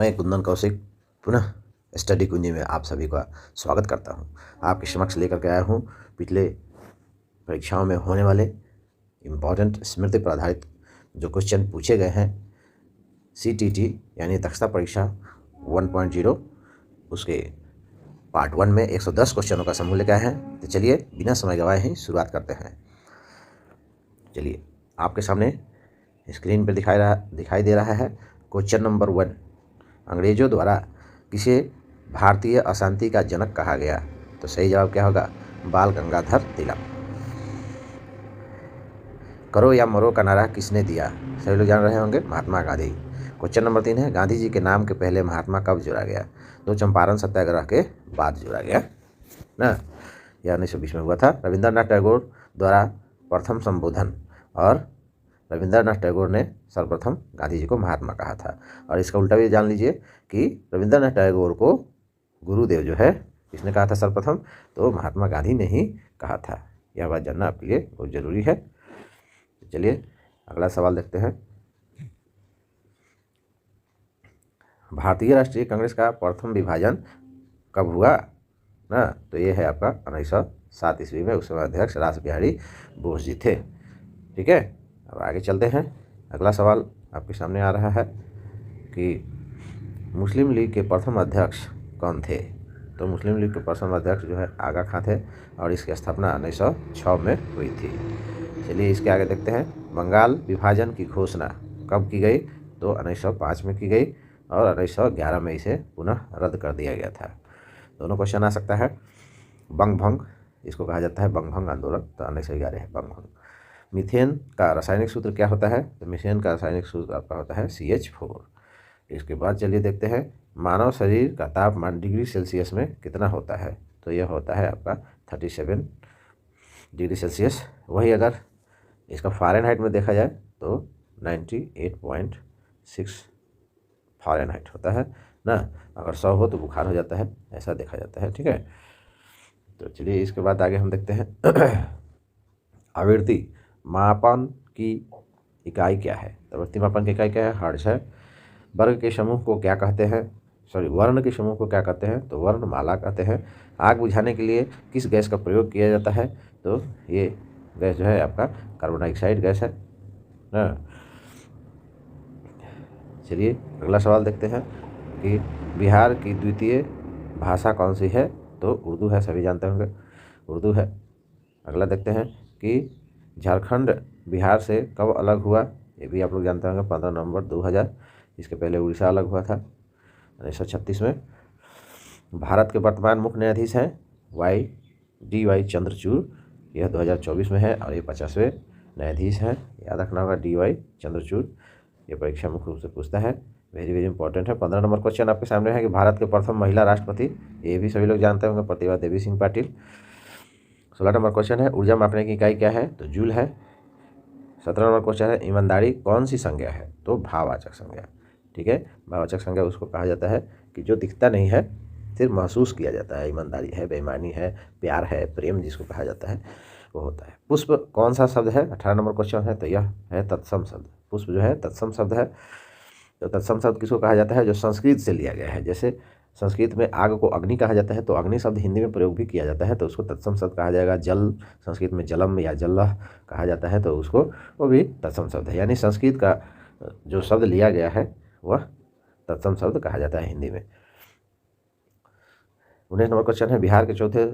मैं कुंदन कौशिक पुनः स्टडी कुंजी में आप सभी का स्वागत करता हूं। आपके समक्ष लेकर के आया हूं पिछले परीक्षाओं में होने वाले इम्पॉर्टेंट स्मृति पर आधारित जो क्वेश्चन पूछे गए हैं CTT यानी दक्षता परीक्षा 1.0 उसके पार्ट 1 में 110 क्वेश्चनों का समूह लेकर आए हैं। तो चलिए बिना समय गवाए ही शुरुआत करते हैं। चलिए आपके सामने स्क्रीन पर दिखाई दे रहा है क्वेश्चन नंबर 1। अंग्रेजों द्वारा किसे भारतीय अशांति का जनक कहा गया? तो सही जवाब क्या होगा? बाल गंगाधर तिलक। करो या मरो का नारा किसने दिया? सभी लोग जान रहे होंगे, महात्मा गांधी। क्वेश्चन नंबर 3 है, गांधी जी के नाम के पहले महात्मा कब जोड़ा गया? तो चंपारण सत्याग्रह के बाद जोड़ा गया ना, यह 1920 में हुआ था। रविंद्रनाथ टैगोर द्वारा प्रथम संबोधन, और रविंद्रनाथ टैगोर ने सर्वप्रथम गांधी जी को महात्मा कहा था। और इसका उल्टा भी जान लीजिए कि रविंद्रनाथ टैगोर को गुरुदेव जो है किसने कहा था सर्वप्रथम? तो महात्मा गांधी ने ही कहा था। यह बात जानना आपके लिए बहुत ज़रूरी है। चलिए अगला सवाल देखते हैं। भारतीय राष्ट्रीय कांग्रेस का प्रथम विभाजन कब हुआ ना? तो ये है आपका 1907 ईस्वी में। उस समय अध्यक्ष रास बिहारी बोस जी थे। ठीक है, अब आगे चलते हैं। अगला सवाल आपके सामने आ रहा है कि मुस्लिम लीग के प्रथम अध्यक्ष कौन थे? तो मुस्लिम लीग के प्रथम अध्यक्ष जो है आगा खां थे, और इसकी स्थापना 1906 में हुई थी। चलिए इसके आगे देखते हैं। बंगाल विभाजन की घोषणा कब की गई? तो 1905 में की गई, और 1911 में इसे पुनः रद्द कर दिया गया था। दोनों क्वेश्चन आ सकता है। बंग भंग इसको कहा जाता है, बंग भंग आंदोलन, तो 1911 है बंग भंग। मीथेन का रासायनिक सूत्र क्या होता है? तो मीथेन का रासायनिक सूत्र आपका होता है CH4। इसके बाद चलिए देखते हैं, मानव शरीर का तापमान डिग्री सेल्सियस में कितना होता है? तो यह होता है आपका 37 डिग्री सेल्सियस। वही अगर इसका फ़ारेनहाइट में देखा जाए तो 98.6 फ़ारेनहाइट होता है ना। अगर 100 हो तो बुखार हो जाता है, ऐसा देखा जाता है। ठीक है, तो चलिए इसके बाद आगे हम देखते हैं। आवृत्ति मापन की इकाई क्या है? तो आवृत्ति मापन की इकाई क्या है? हर्ट्ज है। वर्ग के समूह को क्या कहते हैं? वर्ण के समूह को क्या कहते हैं? तो वर्णमाला कहते हैं। आग बुझाने के लिए किस गैस का प्रयोग किया जाता है? तो ये गैस जो है आपका कार्बन डाइऑक्साइड गैस है ना। चलिए अगला सवाल देखते हैं कि बिहार की द्वितीय भाषा कौन सी है? तो उर्दू है, सभी जानते होंगे उर्दू है। अगला देखते हैं कि झारखंड बिहार से कब अलग हुआ? ये भी आप लोग जानते होंगे, 15 नवंबर 2000। इसके पहले उड़ीसा अलग हुआ था 1936 में। भारत के वर्तमान मुख्य न्यायाधीश हैं DY चंद्रचूड़, यह 2024 में है, और ये 50वें न्यायाधीश हैं। याद रखना होगा DY चंद्रचूड़। ये परीक्षा मुख्य रूप से पूछता है, वेरी वेरी इंपॉर्टेंट है। 15 नंबर क्वेश्चन आपके सामने है कि भारत के प्रथम महिला राष्ट्रपति, ये भी सभी लोग जानते होंगे, प्रतिभा देवी सिंह पाटिल। 16 नंबर क्वेश्चन है, ऊर्जा मापने की इकाई क्या है? तो जूल है। 17 नंबर क्वेश्चन है, ईमानदारी कौन सी संज्ञा है? तो भाववाचक संज्ञा। ठीक है, भाववाचक संज्ञा उसको कहा जाता है कि जो दिखता नहीं है, सिर्फ महसूस किया जाता है। ईमानदारी है, बेईमानी है, प्यार है, प्रेम जिसको कहा जाता है वो होता है। पुष्प कौन सा शब्द है? 18 नंबर क्वेश्चन है, तो यह है तत्सम शब्द। पुष्प जो है तत्सम शब्द है। तो तत्सम शब्द किसको कहा जाता है? जो संस्कृत से लिया गया है। जैसे संस्कृत में आग को अग्नि कहा जाता है, तो अग्नि शब्द हिंदी में प्रयोग भी किया जाता है, तो उसको तत्सम शब्द कहा जाएगा। जल संस्कृत में जलम या जल्लह कहा जाता है, तो उसको वो भी तत्सम शब्द है। यानी संस्कृत का जो शब्द लिया गया है वह तत्सम शब्द कहा जाता है हिंदी में। 19 नंबर क्वेश्चन है, बिहार के चौथे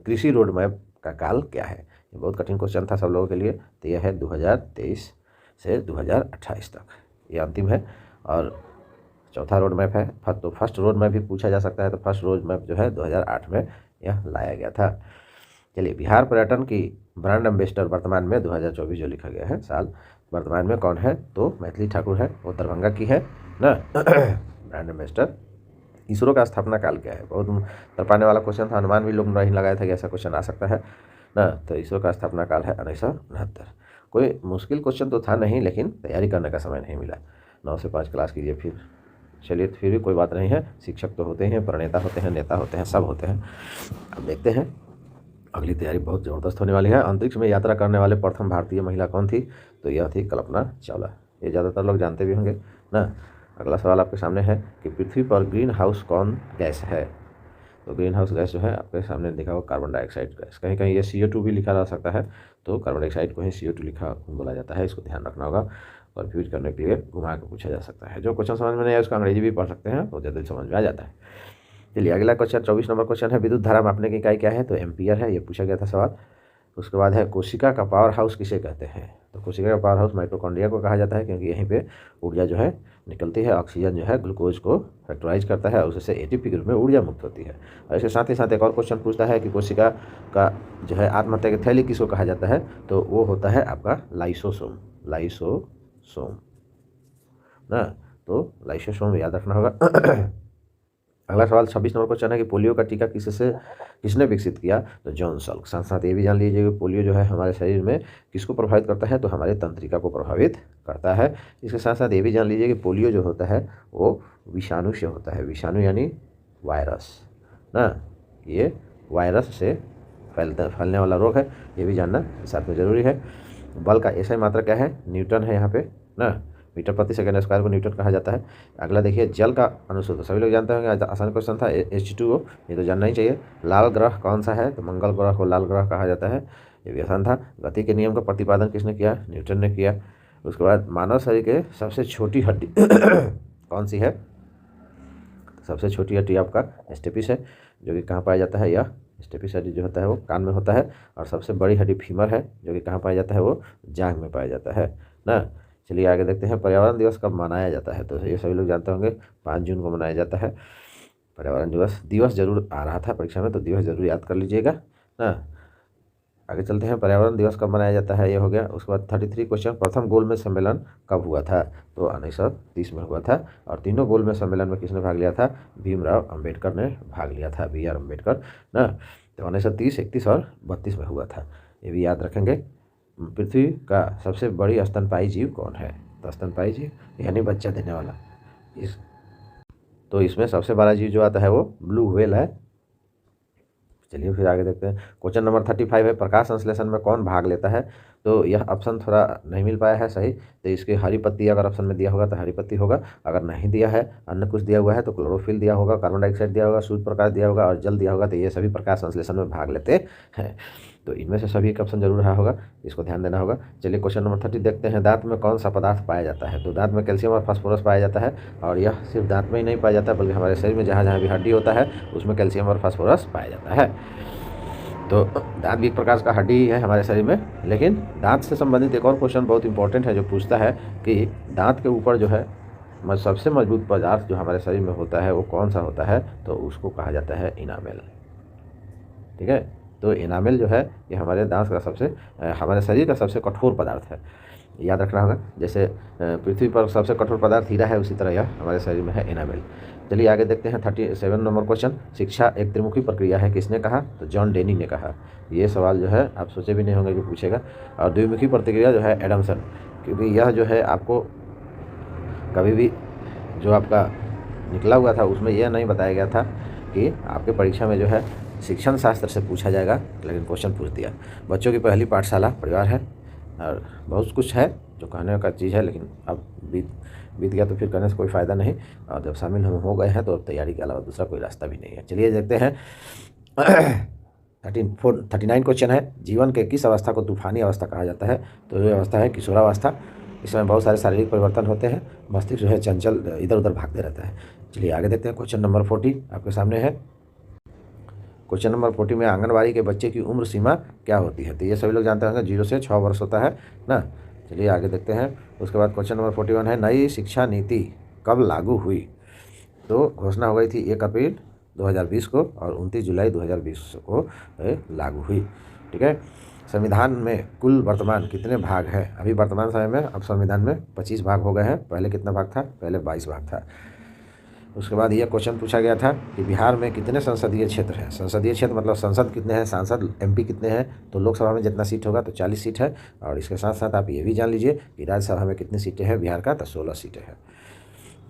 कृषि रोड मैप का काल क्या है? ये बहुत कठिन क्वेश्चन था सब लोगों के लिए। तो यह है 2023 से 2028 तक, ये अंतिम है। और चौथा रोड मैप है। तो फर्स्ट रोड मैप भी पूछा जा सकता है, तो फर्स्ट रोड मैप जो है 2008 में यह लाया गया था। चलिए, बिहार पर्यटन की ब्रांड एम्बेसडर वर्तमान में 2024 जो लिखा गया है साल, वर्तमान में कौन है? तो मैथिली ठाकुर है, वो दरभंगा की है ना। Brand ambassador. इसरो का स्थापना काल क्या है? बहुत तरपाने वाला क्वेश्चन था, अनुमान भी लोग नहीं लगाया था कि ऐसा क्वेश्चन आ सकता है ना। तो इसरो का स्थापना काल है 1969। कोई मुश्किल क्वेश्चन तो था नहीं, लेकिन तैयारी करने का समय नहीं मिला। 9 से 5 क्लास कीजिए फिर। चलिए फिर भी कोई बात नहीं है, शिक्षक तो होते हैं, प्रणेता होते हैं, नेता होते हैं, सब होते हैं। अब देखते हैं, अगली तैयारी बहुत ज़बरदस्त होने वाली है। अंतरिक्ष में यात्रा करने वाले प्रथम भारतीय महिला कौन थी? तो यह थी कल्पना चावला। ये ज़्यादातर लोग जानते भी होंगे ना। अगला सवाल आपके सामने है कि पृथ्वी पर ग्रीन हाउस कौन गैस है। तो ग्रीन हाउस गैस जो है आपके सामने लिखा हुआ कार्बन डाइऑक्साइड गैस, कहीं कहीं ये CO2 भी लिखा जा सकता है, तो कार्बन डाइऑक्साइड को ही CO2 लिखा बोला जाता है, इसको ध्यान रखना होगा। कन्फ्यूज करने के लिए घुमा के पूछा जा सकता है। जो क्वेश्चन समझ में नहीं आया उसका अंग्रेजी भी पढ़ सकते हैं, तो जल्दी समझ में आ जाता है। चलिए अगला क्वेश्चन 24 नंबर क्वेश्चन है, विद्युत धारा मापने की इकाई क्या है। तो एम्पियर है, ये पूछा गया था सवाल। उसके बाद है कोशिका का पावर हाउस किसे कहते हैं। तो कोशिका का पावर हाउस माइटोकॉन्ड्रिया को कहा जाता है, क्योंकि यहीं पे ऊर्जा जो है निकलती है, ऑक्सीजन जो है ग्लूकोज को फैक्टराइज करता है और उससे ATP के रूप में ऊर्जा मुक्त होती है। और इसके साथ ही साथ एक और क्वेश्चन पूछता है कि कोशिका का जो है आत्महत्या की थैली किसको कहा जाता है। तो वो होता है आपका लाइसोसोम, लाइसोसोम ना, तो लाइसोसोम याद रखना होगा। अगला सवाल 26 नंबर क्वेश्चन है कि पोलियो का टीका किसने विकसित किया। तो जॉन सल्क। साथ साथ ये भी जान लीजिए कि पोलियो जो है हमारे शरीर में किसको प्रभावित करता है। तो हमारे तंत्रिका को प्रभावित करता है। इसके साथ साथ ये भी जान लीजिए कि पोलियो जो होता है वो विषाणु से होता है, विषाणु यानी वायरस ना, ये वायरस से फैलने वाला रोग है, ये भी जानना साथ में ज़रूरी है। बल का SI मात्रा क्या है, न्यूटन है यहाँ पे ना, मीटर प्रति सेकंड स्क्वायर को न्यूटन कहा जाता है। अगला देखिए जल का अनुसूत्र, सभी लोग जानते होंगे, आसान क्वेश्चन था, H2O, ये तो जानना ही चाहिए। लाल ग्रह कौन सा है। तो मंगल ग्रह को लाल ग्रह कहा जाता है, ये भी आसान था। गति के नियम का प्रतिपादन किसने किया, न्यूटन ने किया। उसके बाद मानव शरीर के सबसे छोटी हड्डी कौन सी है। सबसे छोटी हड्डी आपका स्टेपिस है, जो कि कहाँ पाया जाता है, यह स्टेपिस हड्डी जो होता है वो कान में होता है। और सबसे बड़ी हड्डी फीमर है, जो कि कहाँ पाया जाता है, वो जांघ में पाया जाता है ना। चलिए आगे देखते हैं पर्यावरण दिवस कब मनाया जाता है। तो ये सभी लोग जानते होंगे 5 जून को मनाया जाता है पर्यावरण दिवस जरूर आ रहा था परीक्षा में, तो दिवस जरूर याद कर लीजिएगा ना। आगे चलते हैं, पर्यावरण दिवस कब मनाया जाता है, ये हो गया। उसके बाद 33 क्वेश्चन, प्रथम गोलमेज सम्मेलन कब हुआ था। तो 1930 में हुआ था। और तीनों गोलमेज सम्मेलन में किसने भाग लिया था, भीमराव अम्बेडकर ने भाग लिया था, BR अम्बेडकर ना। तो 1930, 31 और 32 में हुआ था, ये भी याद रखेंगे। पृथ्वी का सबसे बड़ी स्तनपायी जीव कौन है। तो स्तनपायी जीव यानी बच्चा देने वाला, तो इसमें सबसे बड़ा जीव जो आता है वो ब्लू व्हेल है। चलिए फिर आगे देखते हैं, क्वेश्चन नंबर 35 है, प्रकाश संश्लेषण में कौन भाग लेता है। तो यह ऑप्शन थोड़ा नहीं मिल पाया है सही, तो इसके हरी पत्ती अगर ऑप्शन में दिया होगा तो हरी पत्ती होगा, अगर नहीं दिया है अन्य कुछ दिया हुआ है तो क्लोरोफिल दिया होगा, कार्बन डाइऑक्साइड दिया होगा, सूर्य प्रकाश दिया होगा और जल दिया होगा, तो ये सभी प्रकाश संश्लेषण में भाग लेते हैं। तो इनमें से सभी एक ऑप्शन जरूर रहा होगा, इसको ध्यान देना होगा। चलिए क्वेश्चन नंबर 30 देखते हैं, दांत में कौन सा पदार्थ पाया जाता है। तो दांत में कैल्शियम और फास्फोरस पाया जाता है, और यह सिर्फ दांत में ही नहीं पाया जाता बल्कि हमारे शरीर में जहाँ जहाँ भी हड्डी होता है उसमें कैल्शियम और फास्फोरस पाया जाता है। तो दांत भी एक प्रकार का हड्डी ही है हमारे शरीर में। लेकिन दांत से संबंधित एक और क्वेश्चन बहुत इंपॉर्टेंट है, जो पूछता है कि दांत के ऊपर जो है सबसे मजबूत पदार्थ जो हमारे शरीर में होता है वो कौन सा होता है। तो उसको कहा जाता है इनामेल। ठीक है, तो इनामेल जो है ये हमारे दांत का हमारे शरीर का सबसे कठोर पदार्थ है, याद रखना होगा। जैसे पृथ्वी पर सबसे कठोर पदार्थ हीरा है, उसी तरह यह हमारे शरीर में है इनामेल। चलिए आगे देखते हैं 37 नंबर क्वेश्चन, शिक्षा एक त्रिमुखी प्रक्रिया है, किसने कहा। तो जॉन डेनी ने कहा। ये सवाल जो है आप सोचे भी नहीं होंगे कि पूछेगा। और द्विमुखी प्रक्रिया जो है एडम्सन, क्योंकि यह जो है आपको कभी भी जो आपका निकला हुआ था उसमें यह नहीं बताया गया था कि आपके परीक्षा में जो है शिक्षण शास्त्र से पूछा जाएगा, लेकिन क्वेश्चन पूछ दिया। बच्चों की पहली पाठशाला परिवार है, और बहुत कुछ है जो कहने का चीज़ है, लेकिन अब बीत गया तो फिर करने से कोई फ़ायदा नहीं। और जब शामिल हम हो गए हैं तो अब तैयारी के अलावा दूसरा कोई रास्ता भी नहीं है। चलिए देखते हैं 39 क्वेश्चन है, जीवन के किस अवस्था को तूफानी अवस्था कहा जाता है। तो ये अवस्था है किशोरावस्था। इसमें बहुत सारे शारीरिक परिवर्तन होते हैं, मस्तिष्क जो है चंचल इधर उधर भागते रहता है। चलिए आगे देखते हैं, क्वेश्चन नंबर 40 आपके सामने है। क्वेश्चन नंबर 40 में आंगनबाड़ी के बच्चे की उम्र सीमा क्या होती है। तो ये सभी लोग जानते होंगे 0 से 6 वर्ष होता है ना। चलिए आगे देखते हैं। उसके बाद क्वेश्चन नंबर 41 है, नई शिक्षा नीति कब लागू हुई। तो घोषणा हो गई थी 1 अप्रैल 2020 को, और 29 जुलाई 2020 को लागू हुई। ठीक है, संविधान में कुल वर्तमान कितने भाग हैं। अभी वर्तमान समय में अब संविधान में 25 भाग हो गए हैं, पहले कितना भाग था, पहले 22 भाग था। उसके बाद यह क्वेश्चन पूछा गया था कि बिहार में कितने संसदीय क्षेत्र हैं। संसदीय क्षेत्र मतलब संसद कितने हैं, सांसद MP कितने हैं। तो लोकसभा में जितना सीट होगा तो 40 सीट है, और इसके साथ साथ आप ये भी जान लीजिए कि राज्यसभा में कितनी सीटें हैं बिहार का, तो 16 सीटें हैं,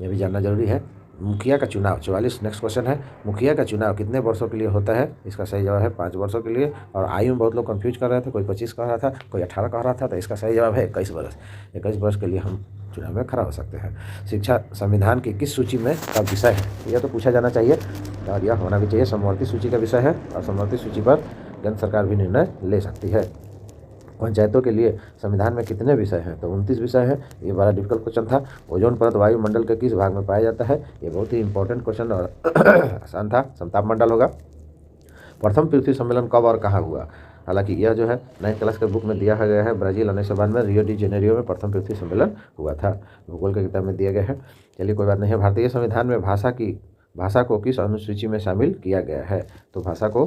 ये भी जानना जरूरी है। मुखिया का चुनाव 44 नेक्स्ट क्वेश्चन है, मुखिया का चुनाव कितने वर्षों के लिए होता है? इसका सही जवाब है 5 वर्षों के लिए। और आयु में बहुत लोग कंफ्यूज कर रहे थे, कोई 25 कह रहा था, कोई 18 कह रहा था, तो इसका सही जवाब है 21 वर्ष। 21 वर्ष के लिए हम चुनाव में खड़ा हो सकते हैं। शिक्षा संविधान की किस सूची में का विषय है? यह तो पूछा जाना चाहिए और यह होना भी चाहिए। समवर्ती सूची का विषय है और समवर्ती सूची पर केंद्र सरकार भी निर्णय ले सकती है। पंचायतों के लिए संविधान में कितने विषय हैं? तो 29 विषय हैं। ये बड़ा डिफिकल्ट क्वेश्चन था। ओजोन परत वायुमंडल के किस भाग में पाया जाता है? ये बहुत ही इंपॉर्टेंट क्वेश्चन और आसान था। समताप मंडल होगा। प्रथम पृथ्वी सम्मेलन कब और कहाँ हुआ? हालांकि यह जो है 9th क्लास के बुक में दिया गया है। ब्राजील 1992 में रियो डी जेनेरियो में प्रथम पृथ्वी सम्मेलन हुआ था। भूगोल की किताब में दिया गया है। चलिए कोई बात नहीं है। भारतीय संविधान में भाषा को किस अनुसूची में शामिल किया गया है? तो भाषा को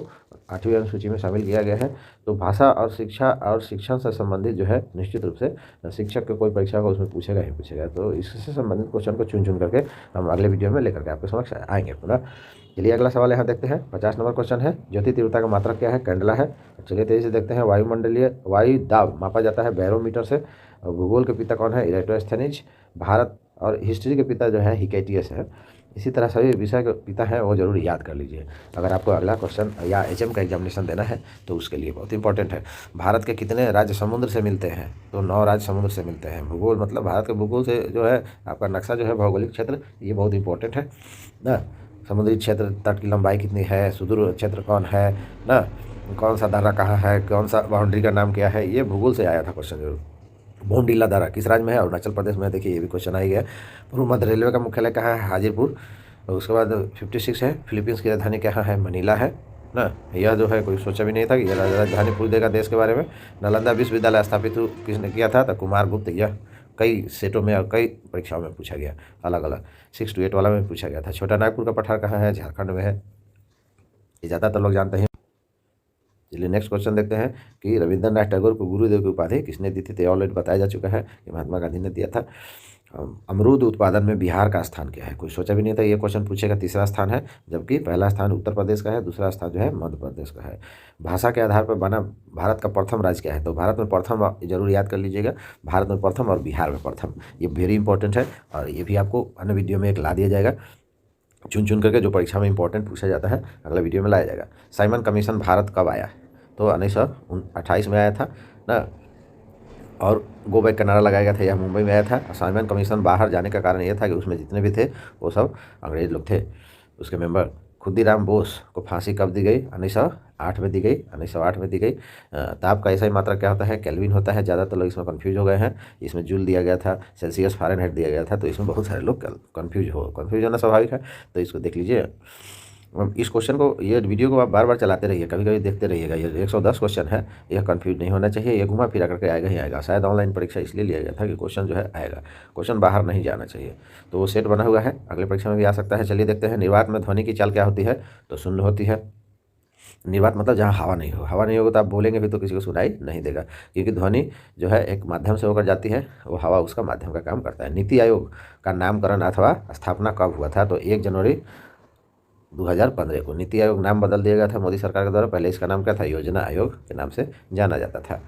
8वीं अनुसूची में शामिल किया गया है। तो भाषा और शिक्षा और शिक्षण से संबंधित जो है निश्चित रूप से शिक्षक को कोई परीक्षा को उसमें पूछेगा ही पूछेगा। तो इससे संबंधित क्वेश्चन को चुन करके हम अगले वीडियो में लेकर के आपके समक्ष आएंगे पुनः। चलिए अगला सवाल यहाँ देखते हैं। 50 नंबर क्वेश्चन है। ज्योति तीव्रता का मात्रक क्या है? कैंडला है। चलिए तेजी से देखते हैं। वायुमंडलीय वायु दाब मापा जाता है बैरोमीटर से। और भूगोल के पिता कौन है? इरेटोस्थेनीज। भारत और हिस्ट्री के पिता जो है हिकेटियस है। इसी तरह सभी विषय के पिता हैं वो जरूर याद कर लीजिए अगर आपको अगला क्वेश्चन या एचएम का एग्जामिनेशन देना है तो उसके लिए बहुत इंपॉर्टेंट है। भारत के कितने राज्य समुद्र से मिलते हैं? तो 9 राज्य समुद्र से मिलते हैं। भूगोल मतलब भारत के भूगोल से जो है आपका नक्शा जो है भौगोलिक क्षेत्र ये बहुत इंपॉर्टेंट है ना। समुद्री क्षेत्र तट की लंबाई कितनी है? सुदूर क्षेत्र कौन है ना? कौन सा दर्रा कहाँ है? कौन सा बाउंड्री का नाम क्या है? ये भूगोल से आया था क्वेश्चन जरूर। बोमडिला दर्रा किस राज्य में है? अरुणाचल प्रदेश में। देखिए ये भी क्वेश्चन आई है। पूर्व मध्य रेलवे का मुख्यालय कहाँ है? हाजीपुर। और उसके बाद 56 है। फिलीपींस की राजधानी कहाँ है? मनीला है ना। यह जो है कोई सोचा भी नहीं था कि यह राजधानी पूछ देगा देश के बारे में। नालंदा विश्वविद्यालय स्थापित किसने किया था? तो कुमार गुप्त। यह कई सेटों में और कई परीक्षाओं में पूछा गया, अलग अलग 6 to 8 वाला में पूछा गया था। छोटा नागपुर का पठार कहाँ है? झारखंड में है। ये ज़्यादातर लोग जानते हैं। चलिए नेक्स्ट क्वेश्चन देखते हैं कि रविंद्रनाथ टैगोर को गुरुदेव की उपाधि किसने दी थी? तो ऑलरेडी बताया जा चुका है कि महात्मा गांधी ने दिया था। अमरूद उत्पादन में बिहार का स्थान क्या है? कोई सोचा भी नहीं था ये क्वेश्चन पूछेगा। तीसरा स्थान है, जबकि पहला स्थान उत्तर प्रदेश का है, दूसरा स्थान जो है मध्य प्रदेश का है। भाषा के आधार पर बना भारत का प्रथम राज्य क्या है? तो भारत में प्रथम जरूर याद कर लीजिएगा। भारत में प्रथम और बिहार में प्रथम, ये वेरी इंपॉर्टेंट है और ये भी आपको अन्य वीडियो में एक ला दिया जाएगा चुन करके जो परीक्षा में इंपॉर्टेंट पूछा जाता है अगला वीडियो में लाया जाएगा। साइमन कमीशन भारत कब आया? तो 1928 में आया था ना। और गो बैक का नारा लगाया गया था, यह मुंबई में आया था। साइमन कमीशन बाहर जाने का कारण यह था कि उसमें जितने भी थे वो सब अंग्रेज लोग थे, उसके मेंबर। खुदीराम बोस को फांसी कब दी गई? 1908 में दी गई। 1908 में दी गई। ताप का ऐसा ही मात्रा क्या होता है? केल्विन होता है। ज़्यादातर लोग इसमें कंफ्यूज हो गए हैं। इसमें जूल दिया गया था, सेल्सियस फ़ारेनहाइट दिया गया था, तो इसमें बहुत सारे लोग कंफ्यूज होना स्वाभाविक है। तो इसको देख लीजिए। इस क्वेश्चन को, ये वीडियो को आप बार बार चलाते रहिए, कभी कभी देखते रहिएगा। ये 110 क्वेश्चन है, यह कंफ्यूज नहीं होना चाहिए। ये घुमा फिरा करके आएगा ही आएगा। शायद ऑनलाइन परीक्षा इसलिए लिया गया था कि क्वेश्चन जो है आएगा, क्वेश्चन बाहर नहीं जाना चाहिए। तो वो सेट बना हुआ है, अगले परीक्षा में भी आ सकता है। चलिए देखते हैं। निर्वात में ध्वनि की चाल क्या होती है? तो शून्य होती है। निर्वात मतलब जहाँ हवा नहीं हो। हवा नहीं होगा तो आप बोलेंगे भी तो किसी को सुनाई नहीं देगा, क्योंकि ध्वनि जो है एक माध्यम से होकर जाती है, वो हवा उसका माध्यम का काम करता है। नीति आयोग का नामकरण अथवा स्थापना कब हुआ था? तो 1 जनवरी 2015 को नीति आयोग नाम बदल दिया गया था मोदी सरकार के द्वारा। पहले इसका नाम क्या था? योजना आयोग के नाम से जाना जाता था।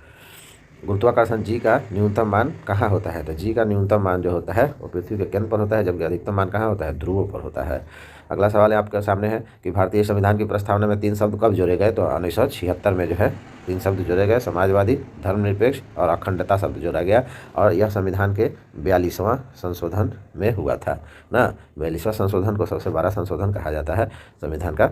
गुरुत्वाकर्षण जी का न्यूनतम मान कहाँ होता है? तो जी का न्यूनतम मान जो होता है वो पृथ्वी के केंद्र पर होता है, जबकि अधिकतम मान कहाँ होता है? ध्रुवों पर होता है। अगला सवाल है आपके सामने है कि भारतीय संविधान की प्रस्तावना में 3 शब्द कब जोड़े गए? तो 1976 में जो है 3 शब्द जोड़े गए। समाजवादी, धर्मनिरपेक्ष और अखंडता शब्द जोड़ा गया। और यह संविधान के 42वां संशोधन में हुआ था ना। 42वां संशोधन को सबसे बड़ा संशोधन कहा जाता है संविधान का।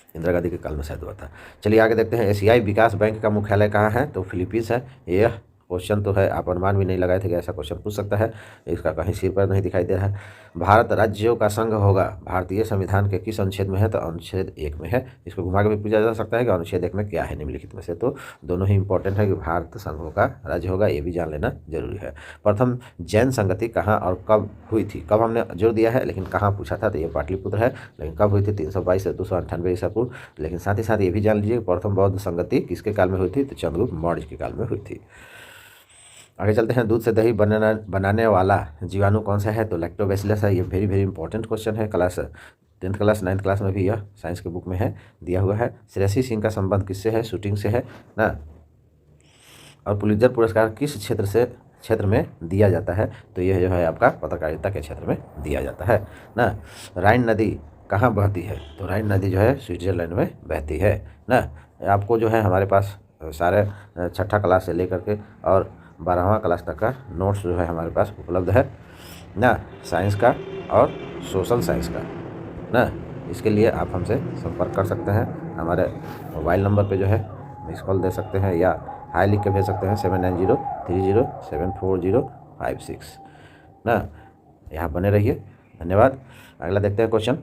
इंदिरा गांधी के काल में शायद हुआ था। चलिए आगे देखते हैं। एशियाई विकास बैंक का मुख्यालय कहाँ है? तो फिलीपींस है। यह क्वेश्चन तो है, आप अनुमान भी नहीं लगाए थे कि ऐसा क्वेश्चन पूछ सकता है। इसका कहीं सिर पर नहीं दिखाई दे रहा है। भारत राज्यों का संघ होगा भारतीय संविधान के किस अनुच्छेद में है? तो अनुच्छेद 1 में है। इसको घुमा के भी पूछा जा सकता है कि अनुच्छेद 1 में क्या है निम्नलिखित में से। तो दोनों ही इंपॉर्टेंट है कि भारत संघ का राज्य होगा, ये भी जान लेना जरूरी है। प्रथम जैन संगति कहाँ और कब हुई थी? कब हमने जोर दिया है, लेकिन कहाँ पूछा था? तो ये पाटलिपुत्र है। लेकिन कब हुई थी? 322 से 298 ईसा पूर्व। लेकिन साथ ही साथ ये भी जान लीजिए प्रथम बौद्ध संगति किसके काल में हुई थी? तो चंद्रगुप्त मौर्य के काल में हुई थी। आगे चलते हैं। दूध से दही बनाने वाला जीवाणु कौन सा है? तो लैक्टोबैसिलस है। ये वेरी वेरी इंपॉर्टेंट क्वेश्चन है। Class 10th class 9th class में भी यह साइंस के बुक में है, दिया हुआ है। श्रेयसी सिंह का संबंध किससे है? शूटिंग से है ना। और पुलित्जर पुरस्कार किस क्षेत्र से क्षेत्र में दिया जाता है, तो यह जो है आपका पत्रकारिता के क्षेत्र में दिया जाता है ना। राइन नदी कहाँ बहती है, तो राइन नदी जो है स्विट्जरलैंड में बहती है ना। आपको जो है हमारे पास सारे छठा क्लास से लेकर के और 12वां क्लास तक का नोट्स जो है हमारे पास उपलब्ध है ना, साइंस का और सोशल साइंस का ना। इसके लिए आप हमसे संपर्क कर सकते हैं। हमारे मोबाइल नंबर पे जो है मिस कॉल दे सकते हैं या हाई लिख के भेज सकते हैं 7903074056 ना। यहाँ बने रहिए, धन्यवाद। अगला देखते हैं क्वेश्चन।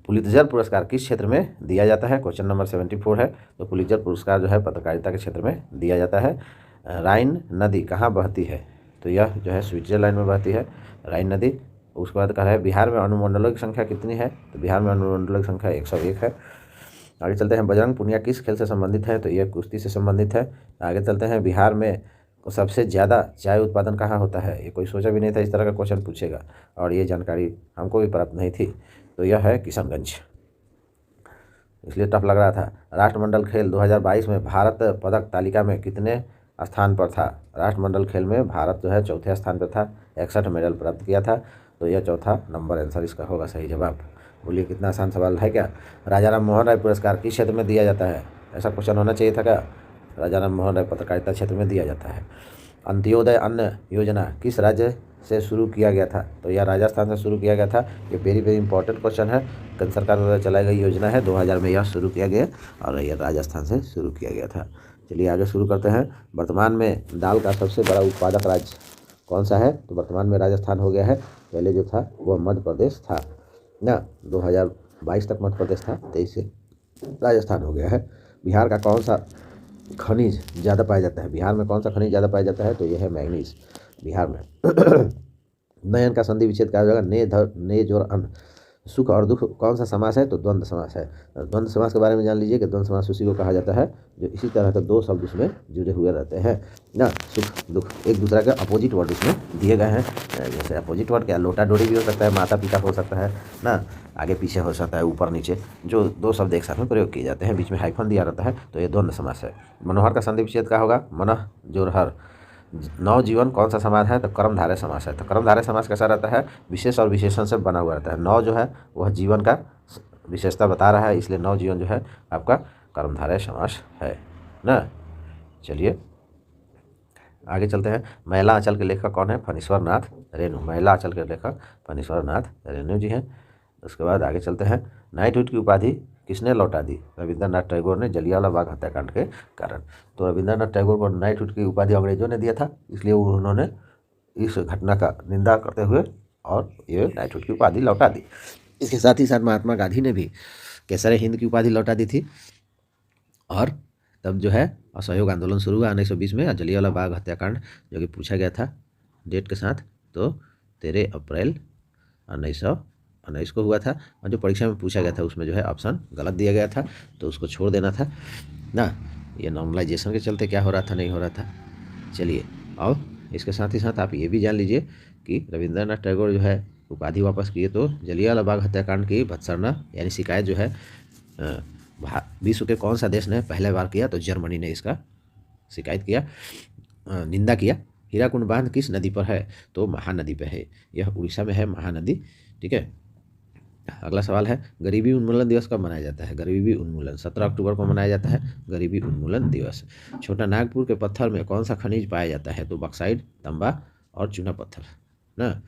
पुलित्जर पुरस्कार किस क्षेत्र में दिया जाता है, क्वेश्चन नंबर 74 है। तो पुलित्जर पुरस्कार जो है पत्रकारिता के क्षेत्र में दिया जाता है। राइन नदी कहाँ बहती है, तो यह जो है स्विट्जरलैंड में बहती है राइन नदी। उसके बाद कह रहा है बिहार में अनुमंडलों की संख्या कितनी है, तो बिहार में अनुमंडलों की संख्या 101 है। आगे चलते हैं, बजरंग पुनिया किस खेल से संबंधित है, तो यह कुश्ती से संबंधित है। आगे चलते हैं, बिहार में सबसे ज़्यादा चाय उत्पादन कहाँ होता है, ये कोई सोचा भी नहीं था इस तरह का क्वेश्चन पूछेगा, और ये जानकारी हमको भी प्राप्त नहीं थी। तो यह है किशनगंज, इसलिए टफ लग रहा था। राष्ट्रमंडल खेल 2022 में भारत पदक तालिका में कितने स्थान पर था, राष्ट्रमंडल खेल में भारत जो है चौथे स्थान पर था, 61 मेडल प्राप्त किया था। तो यह चौथा नंबर आंसर इसका होगा सही जवाब। बोलिए कितना आसान सवाल है क्या। राजा राम मोहन राय पुरस्कार किस क्षेत्र में दिया जाता है, ऐसा क्वेश्चन होना चाहिए था क्या। राजा राम मोहन राय पत्रकारिता क्षेत्र में दिया जाता है। अंत्योदय अन्न योजना किस राज्य से शुरू किया गया था, तो यह राजस्थान से शुरू किया गया था। ये वेरी इंपॉर्टेंट क्वेश्चन है। केंद्र सरकार द्वारा चलाई गई योजना है, 2000 में यह शुरू किया गया और यह राजस्थान से शुरू किया गया था। चलिए आगे शुरू करते हैं। वर्तमान में दाल का सबसे बड़ा उत्पादक राज्य कौन सा है, तो वर्तमान में राजस्थान हो गया है। पहले जो था वह मध्य प्रदेश था ना, 2022 तक मध्य प्रदेश था, 23 से राजस्थान हो गया है। बिहार का कौन सा खनिज ज़्यादा पाया जाता है, बिहार में कौन सा खनिज ज़्यादा पाया जाता है, तो यह है मैग्नीज बिहार में। नयन का संधि विच्छेद कहा जाएगा, ने धर ने जोर अन। सुख और दुख कौन सा समास है, तो द्वंद्व समास है। द्वंद्व समास के बारे में जान लीजिए कि द्वंद्व समास उसी को कहा जाता है जो इसी तरह के दो शब्द उसमें जुड़े हुए रहते हैं ना। सुख दुख एक दूसरे के अपोजिट वर्ड उसमें दिए गए हैं। जैसे अपोजिट वर्ड क्या, लोटा डोरी भी हो सकता है, माता पिता हो सकता है ना, आगे पीछे हो सकता है, ऊपर नीचे, जो दो शब्द एक साथ में प्रयोग किए जाते हैं, बीच में हाइफन दिया रहता है, तो ये द्वंद्व समास है। मनोहर का संधि विच्छेद क्या होगा, मनः जोरहर। नवजीवन कौन सा समास है, तो कर्मधारय समास है। तो कर्मधारय समास कैसा रहता है, विशेष और विशेषण से बना हुआ रहता है। नव जो है वह जीवन का विशेषता बता रहा है, इसलिए नवजीवन जो है आपका कर्मधारय समास है ना। चलिए आगे चलते हैं। महिला आंचल के लेखक कौन है, फणीश्वर नाथ रेणु। महिला आंचल के लेखक फणीश्वर नाथ रेणु जी हैं। उसके बाद आगे चलते हैं। नाइटहुड की उपाधि किसने लौटा दी, रविंद्रनाथ टैगोर ने, जलियांवाला बाग हत्याकांड के कारण। तो रविंद्रनाथ टैगोर को नाइटहुड की उपाधि अंग्रेजों ने दिया था, इसलिए उन्होंने इस घटना का निंदा करते हुए और ये नाइटहुड की उपाधि लौटा दी। इसके साथ ही साथ महात्मा गांधी ने भी केसर हिंद की उपाधि लौटा दी थी। और तब जो है असहयोग आंदोलन शुरू हुआ 1920 में, जलियांवाला बाग हत्याकांड जो कि पूछा गया था डेट के साथ, तो 13 अप्रैल 1919 को हुआ था। और जो परीक्षा में पूछा गया था उसमें जो है ऑप्शन गलत दिया गया था, तो उसको छोड़ देना था ना। ये नॉर्मलाइजेशन के चलते क्या हो रहा था, नहीं हो रहा था। चलिए, और इसके साथ ही साथ आप ये भी जान लीजिए कि रविंद्रनाथ टैगोर जो है उपाधि वापस किए, तो जलियांवाला बाग हत्याकांड की भत्सना यानी शिकायत जो है विश्व के कौन सा देश ने पहले बार किया, तो जर्मनी ने इसका शिकायत किया, निंदा किया। हीराकुंड बांध किस नदी पर है, तो महानदी पे है, यह उड़ीसा में है महानदी। ठीक है। अगला सवाल है, गरीबी उन्मूलन दिवस कब मनाया जाता है, गरीबी उन्मूलन 17 अक्टूबर को मनाया जाता है गरीबी उन्मूलन दिवस। छोटा नागपुर के पत्थर में कौन सा खनिज पाया जाता है, तो बक्साइट, तांबा और चूना पत्थर ना।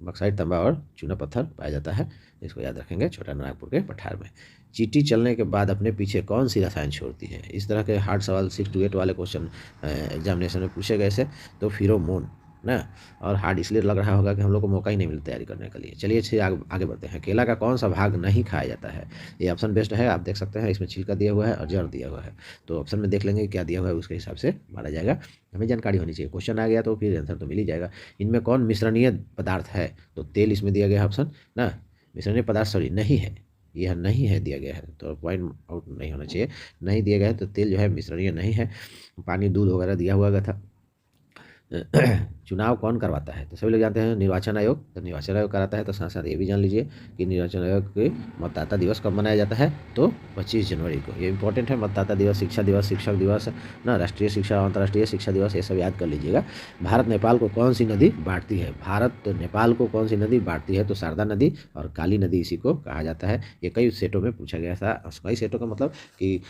बक्साइट, तांबा और चूना पत्थर पाया जाता है, इसको याद रखेंगे छोटा नागपुर के पठार में। चींटी चलने के बाद अपने पीछे कौन सी रसायन छोड़ती है, इस तरह के हार्ड सवाल 6 to 8 वाले क्वेश्चन एग्जामिनेशन में पूछे गए थे, तो फिरोमोन ना। और हार्ड इसलिए लग रहा होगा कि हम लोग को मौका ही नहीं मिलता तैयारी करने के लिए। चलिए अच्छे आगे बढ़ते हैं। केला का कौन सा भाग नहीं खाया जाता है, ये ऑप्शन बेस्ट है, आप देख सकते हैं, इसमें छिलका दिया हुआ है और जड़ दिया हुआ है, तो ऑप्शन में देख लेंगे क्या दिया हुआ है, उसके हिसाब से मारा जाएगा। हमें जानकारी होनी चाहिए, क्वेश्चन आ गया तो फिर आंसर तो मिल ही जाएगा। इनमें कौन मिश्रणीय पदार्थ है, तो तेल इसमें दिया गया है ऑप्शन ना। मिश्रणीय पदार्थ सॉरी नहीं है, यह नहीं है दिया गया है, तो पॉइंट आउट नहीं होना चाहिए, नहीं दिया गया है, तो तेल जो है मिश्रणीय नहीं है। पानी दूध वगैरह दिया हुआ था, चुनाव कौन करवाता है? तो सभी लोग जानते हैं निर्वाचन आयोग। तो निर्वाचन आयोग कराता है। तो साथ साथ ये भी जान लीजिए कि निर्वाचन आयोग के मतदाता दिवस कब मनाया जाता है? तो 25 जनवरी को। ये इंपॉर्टेंट है। मतदाता दिवस, शिक्षा दिवस, शिक्षक दिवस ना, राष्ट्रीय शिक्षा, अंतर्राष्ट्रीय शिक्षा दिवस, ये सब याद कर लीजिएगा। भारत नेपाल को कौन सी नदी बांटती है? भारत नेपाल को कौन सी नदी बांटती है? तो शारदा नदी और काली नदी इसी को कहा जाता है। ये कई सेटों में पूछा गया था। कई सेटों का मतलब कि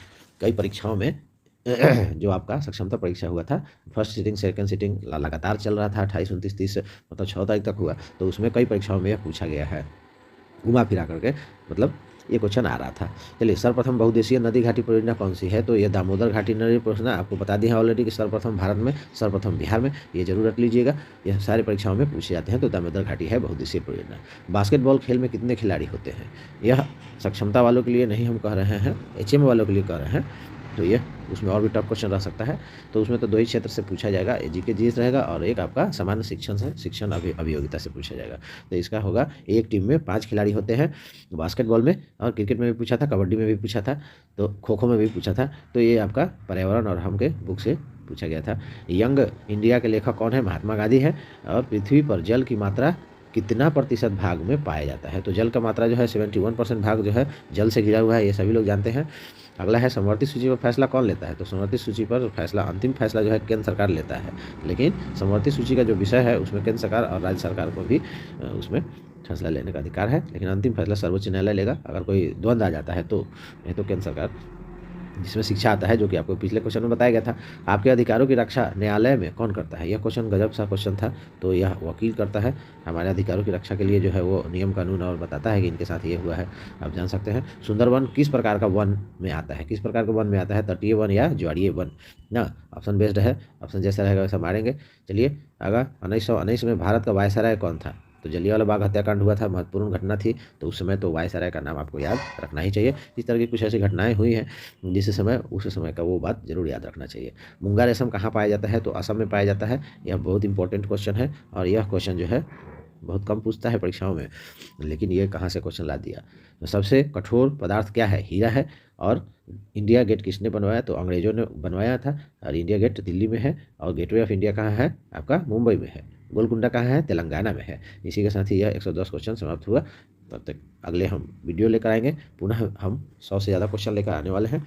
कई परीक्षाओं में जो आपका सक्षमता परीक्षा हुआ था, फर्स्ट सिटिंग, सेकंड सिटिंग लगातार चल रहा था, 28, 29, 30 मतलब 6 तारीख तक हुआ। तो उसमें कई परीक्षाओं में यह पूछा गया है, घुमा फिरा करके, मतलब ये क्वेश्चन आ रहा था। चलिए, सर्वप्रथम बहुउद्देशीय नदी घाटी परियोजना कौन सी है? तो ये दामोदर घाटी नदी परियोजना। आपको बता दिया है ऑलरेडी कि सर्वप्रथम भारत में, सर्वप्रथम बिहार में। ये जरूर रख लीजिएगा, यह सारे परीक्षाओं में पूछे जाते हैं। तो दामोदर घाटी है बहुउद्देशीय परियोजना। बास्केटबॉल खेल में कितने खिलाड़ी होते हैं? यह सक्षमता वालों के लिए नहीं हम कह रहे हैं, HM वालों के लिए कह रहे हैं। तो ये उसमें और भी टफ क्वेश्चन रह सकता है। तो उसमें तो 2 ही क्षेत्र से पूछा जाएगा, GK GS रहेगा और एक आपका सामान्य शिक्षण से, शिक्षण अभियोगिता से पूछा जाएगा। तो इसका होगा, एक टीम में 5 खिलाड़ी होते हैं बास्केटबॉल में, और क्रिकेट में भी पूछा था, कबड्डी में भी पूछा था, तो खो खो में भी पूछा था। तो ये आपका पर्यावरण और हम के बुक से पूछा गया था। यंग इंडिया के लेखक कौन है? महात्मा गांधी है। और पृथ्वी पर जल की मात्रा कितना प्रतिशत भाग में पाया जाता है? तो जल का मात्रा जो है 71% भाग जो है जल से घिरा हुआ है, ये सभी लोग जानते हैं। अगला है, समवर्ती सूची पर फैसला कौन लेता है? तो समवर्ती सूची पर फैसला, अंतिम फैसला जो है केंद्र सरकार लेता है। लेकिन समवर्ती सूची का जो विषय है उसमें केंद्र सरकार और राज्य सरकार को भी उसमें फैसला लेने का अधिकार है, लेकिन अंतिम फैसला सर्वोच्च न्यायालय लेगा। अगर कोई द्वंद्व आ जाता है तो नहीं, तो केंद्र सरकार, जिसमें शिक्षा आता है, जो कि आपको पिछले क्वेश्चन में बताया गया था। आपके अधिकारों की रक्षा न्यायालय में कौन करता है? यह क्वेश्चन गजब सा क्वेश्चन था। तो यह वकील करता है। हमारे अधिकारों की रक्षा के लिए जो है वो नियम कानून और बताता है कि इनके साथ ये हुआ है, आप जान सकते हैं। सुंदरवन किस प्रकार का वन में आता है? किस प्रकार का वन में आता है? तटीय वन या ज्वारीय वन ना? ऑप्शन बेस्ड है, ऑप्शन जैसा रहेगा वैसा मारेंगे। चलिए, अगर 1919 में भारत का वायसराय कौन था? तो जलियांवाला बाग हत्याकांड हुआ था, महत्वपूर्ण घटना थी। तो उस समय तो वायसराय का नाम आपको याद रखना ही चाहिए। इस तरह की कुछ ऐसी घटनाएं हुई हैं जिस समय, उस समय का वो बात जरूर याद रखना चाहिए। मूंगा रेशम कहाँ पाया जाता है? तो असम में पाया जाता है। यह बहुत इंपॉर्टेंट क्वेश्चन है और यह क्वेश्चन जो है बहुत कम पूछता है परीक्षाओं में, लेकिन ये कहाँ से क्वेश्चन ला दिया। तो सबसे कठोर पदार्थ क्या है? हीरा है। और इंडिया गेट किसने बनवाया? तो अंग्रेजों ने बनवाया था। और इंडिया गेट दिल्ली में है। और गेटवे ऑफ इंडिया कहाँ है? आपका मुंबई में है। गोलकुंडा कहाँ है? तेलंगाना में है। इसी के साथ ही यह 110 क्वेश्चन समाप्त हुआ। तब तक अगले हम वीडियो लेकर आएंगे, पुनः हम 100 से ज़्यादा क्वेश्चन लेकर आने वाले हैं।